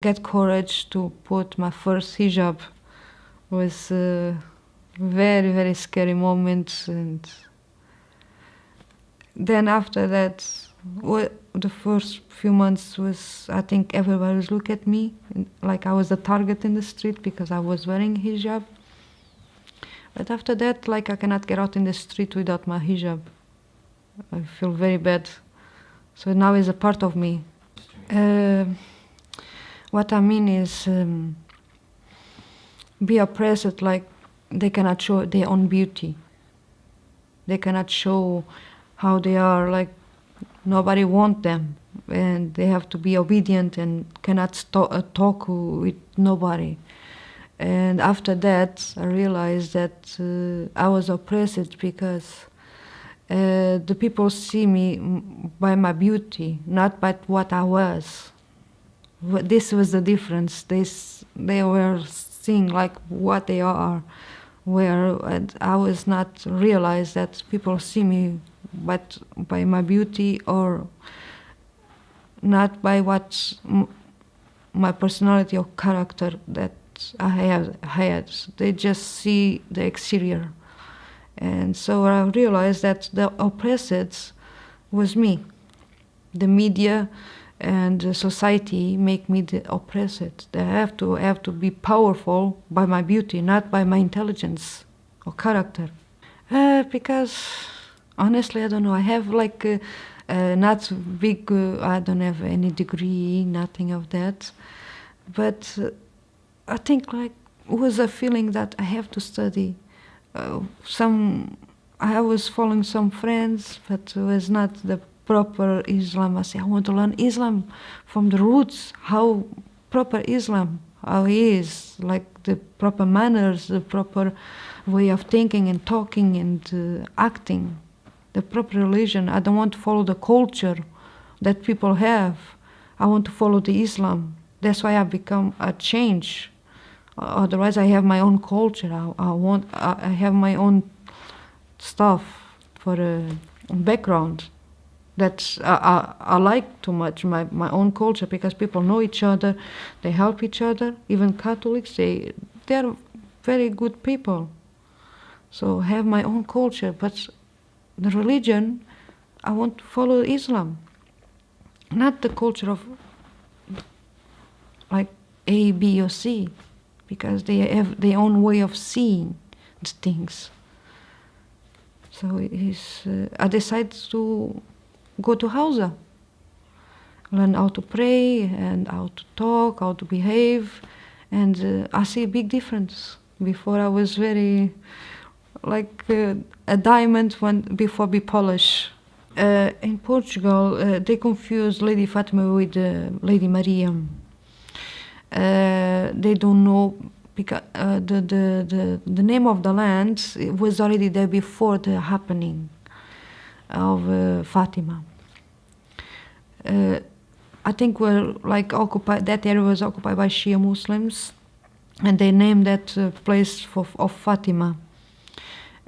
get courage to put my first hijab. Was a very, very scary moment. And then after that, the first few months was, I think everybody was looking at me like I was the target in the street because I was wearing hijab. But after that, like, I cannot get out in the street without my hijab. I feel very bad. So now it's a part of me. What I mean is, be oppressed, like they cannot show their own beauty. They cannot show how they are, like nobody wants them. And they have to be obedient and cannot talk with nobody. And after that, I realized that I was oppressed because the people see me by my beauty, not by what I was. This was the difference. They were seeing like what they are, where I was not realized that people see me but by my beauty or not by what my personality or character that I had. They just see the exterior. And so I realized that the oppressed was me. The media and the society make me the oppressed. They have to be powerful by my beauty, not by my intelligence or character. Because honestly, I don't know. I have like not big. I don't have any degree, nothing of that. But I think like it was a feeling that I have to study. I was following some friends, but it was not the proper Islam. I say I want to learn Islam from the roots. How proper Islam, how it is, like the proper manners, the proper way of thinking and talking and acting, the proper religion. I don't want to follow the culture that people have. I want to follow the Islam. That's why I become a change. Otherwise, I have my own culture. I have my own stuff for a background that I like too much, my own culture, because people know each other, they help each other. Even Catholics, they're very good people. So I have my own culture, but the religion, I want to follow Islam, not the culture of like A, B, or C, because they have their own way of seeing the things. So I decided to go to Hausa, learn how to pray and how to talk, how to behave, and I see a big difference. Before I was very like a diamond before be polished. In Portugal, they confuse Lady Fatima with Lady Mariam. They don't know because the name of the land was already there before the happening of Fatima. I think we're like occupied. That area was occupied by Shia Muslims, and they named that place of Fatima.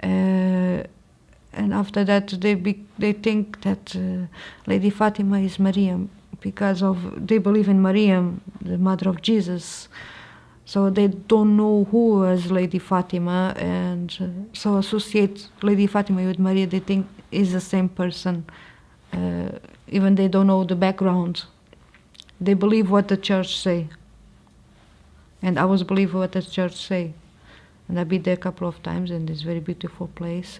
And after that, they think that Lady Fatima is Mariam because they believe in Mariam, the mother of Jesus. So they don't know who was Lady Fatima, and so associate Lady Fatima with Maria. They think is the same person, even they don't know the background. They believe what the church say, and I was believe what the church say. And I've been there a couple of times, and it's a very beautiful place.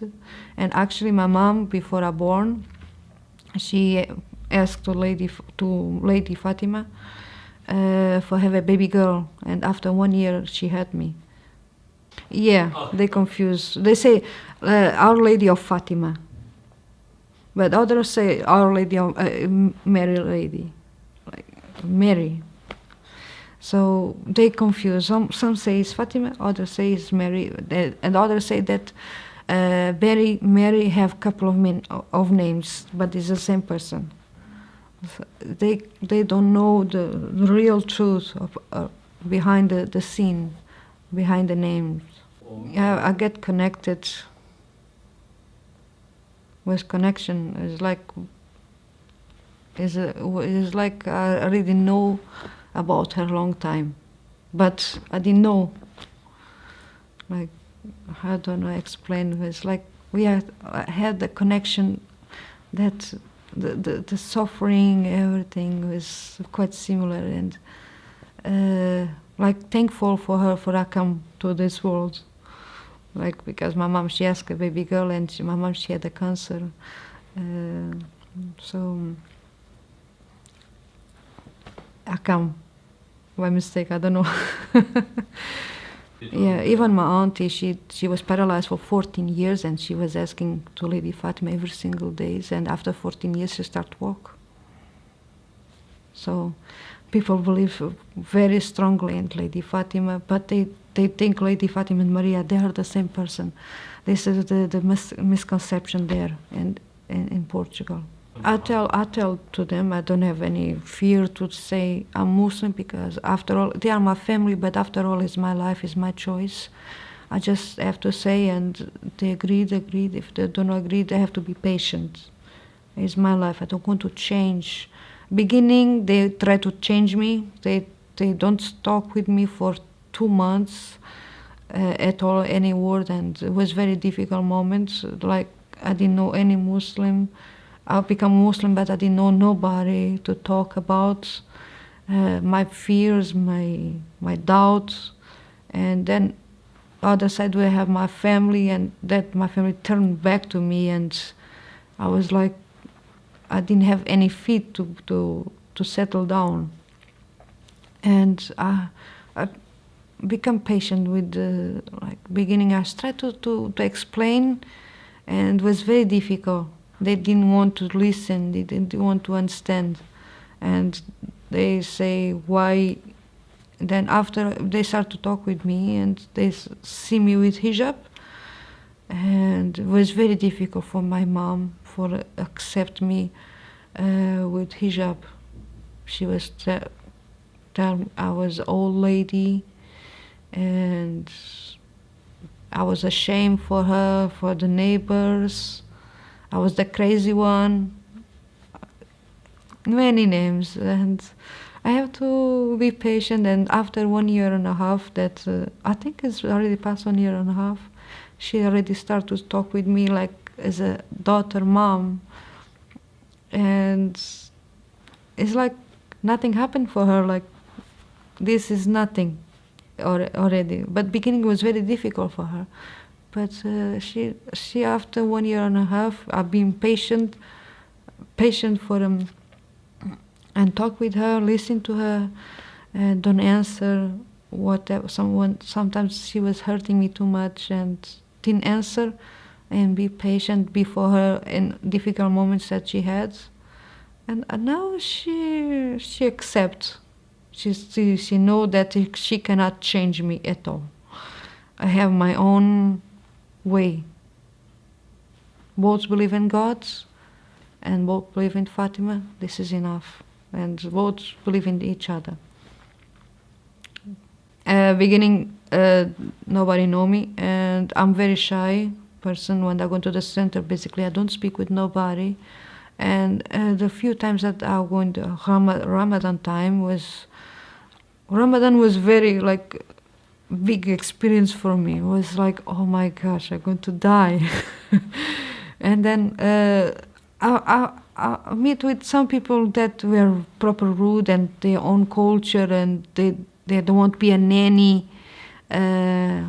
And actually, my mom, before I born, she asked to Lady Fatima for have a baby girl, and after 1 year, she had me. Yeah, oh. They confuse. They say Our Lady of Fatima, but others say Our Lady of Mary Lady, like Mary. So they confuse. Some say it's Fatima, others say it's Mary, and others say that Mary have a couple of names, but it's the same person. So they don't know the real truth of, behind the scene, behind the names. Yeah, I get connected with connection. It's like I already know about her long time, but I didn't know. Like, how do I explain? It's like had the connection that the suffering, everything was quite similar, and like thankful for her for I come to this world. Like, because my mom, she asked a baby girl, and my mom, she had a cancer. So I come by mistake, I don't know. Yeah, even my auntie, she was paralyzed for 14 years, and she was asking to Lady Fatima every single day, and after 14 years she started to walk. So people believe very strongly in Lady Fatima, but they think Lady Fatima and Maria, they are the same person. This is the misconception there in Portugal. I tell to them I don't have any fear to say I'm Muslim, because after all they are my family, but after all it's my life, it's my choice. I just have to say, and they agreed. If they don't agree, they have to be patient. It's my life. I don't want to change. Beginning they try to change me. They don't talk with me for 2 months at all, any word, and it was very difficult moments. Like, I didn't know any Muslim. I become Muslim, but I didn't know nobody to talk about my fears, my doubts. And then other side we have my family, and that my family turned back to me, and I was like, I didn't have any feet to settle down. And I become patient with the beginning. I tried to explain, and it was very difficult. They didn't want to listen, they didn't want to understand. And they say, why? Then after they start to talk with me, and they see me with hijab, and it was very difficult for my mom for accept me with hijab. She was I was old lady, and I was ashamed for her, for the neighbors. I was the crazy one, many names, and I have to be patient. And after 1.5 years, that I think it's already past 1.5 years, she already started to talk with me like as a daughter, mom, and it's like nothing happened for her. Like, this is nothing already. But beginning was very difficult for her. But she after 1.5 years, I've been patient for and talk with her, listen to her, and don't answer whatever. Sometimes she was hurting me too much and didn't answer, and be patient before her in difficult moments that she had. And now she accepts. She know that she cannot change me at all. I have my own way. Both believe in God, and both believe in Fatima. This is enough. And both believe in each other. Beginning, nobody know me, and I'm very shy person. When I go to the center, basically I don't speak with nobody. And the few times that I go into Ramadan time Ramadan was very like big experience for me. It was like, oh my gosh, I'm going to die. And then I meet with some people that were proper rude and their own culture, and they don't want to be a nanny, a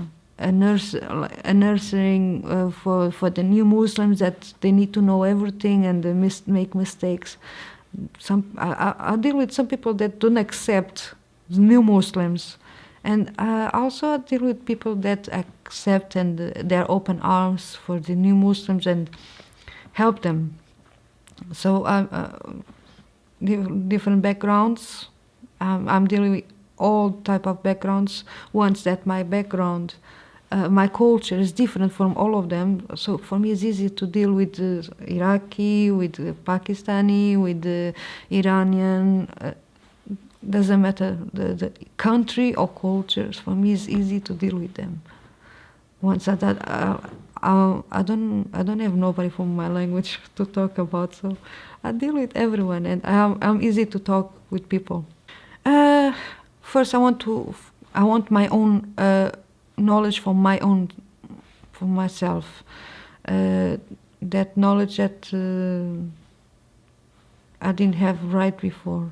nursing for the new Muslims, that they need to know everything and they make mistakes. I deal with some people that don't accept new Muslims, and also I deal with people that accept, and they're open arms for the new Muslims and help them. So different backgrounds. I'm dealing with all type of backgrounds. Once that my background, my culture is different from all of them, so for me it's easy to deal with the Iraqi, with the Pakistani, with the Iranian. Doesn't matter the country or cultures. For me, it's easy to deal with them. Once I don't have nobody from my language to talk about, so I deal with everyone, and I'm easy to talk with people. Uh, First, I want my own knowledge for myself. That knowledge that I didn't have right before.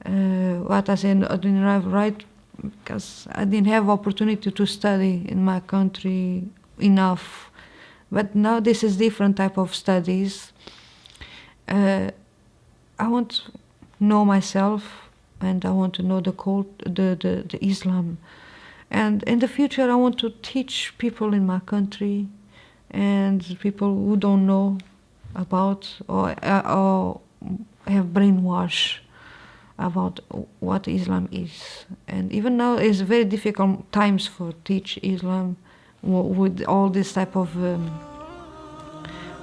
What I said, I didn't have right because I didn't have opportunity to study in my country enough. But now this is different type of studies. I want to know myself, and I want to know the Islam. And in the future, I want to teach people in my country and people who don't know about or have brainwashed about what Islam is. And even now, it's very difficult times for teach Islam with all this type of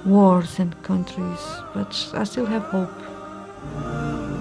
wars and countries. But I still have hope.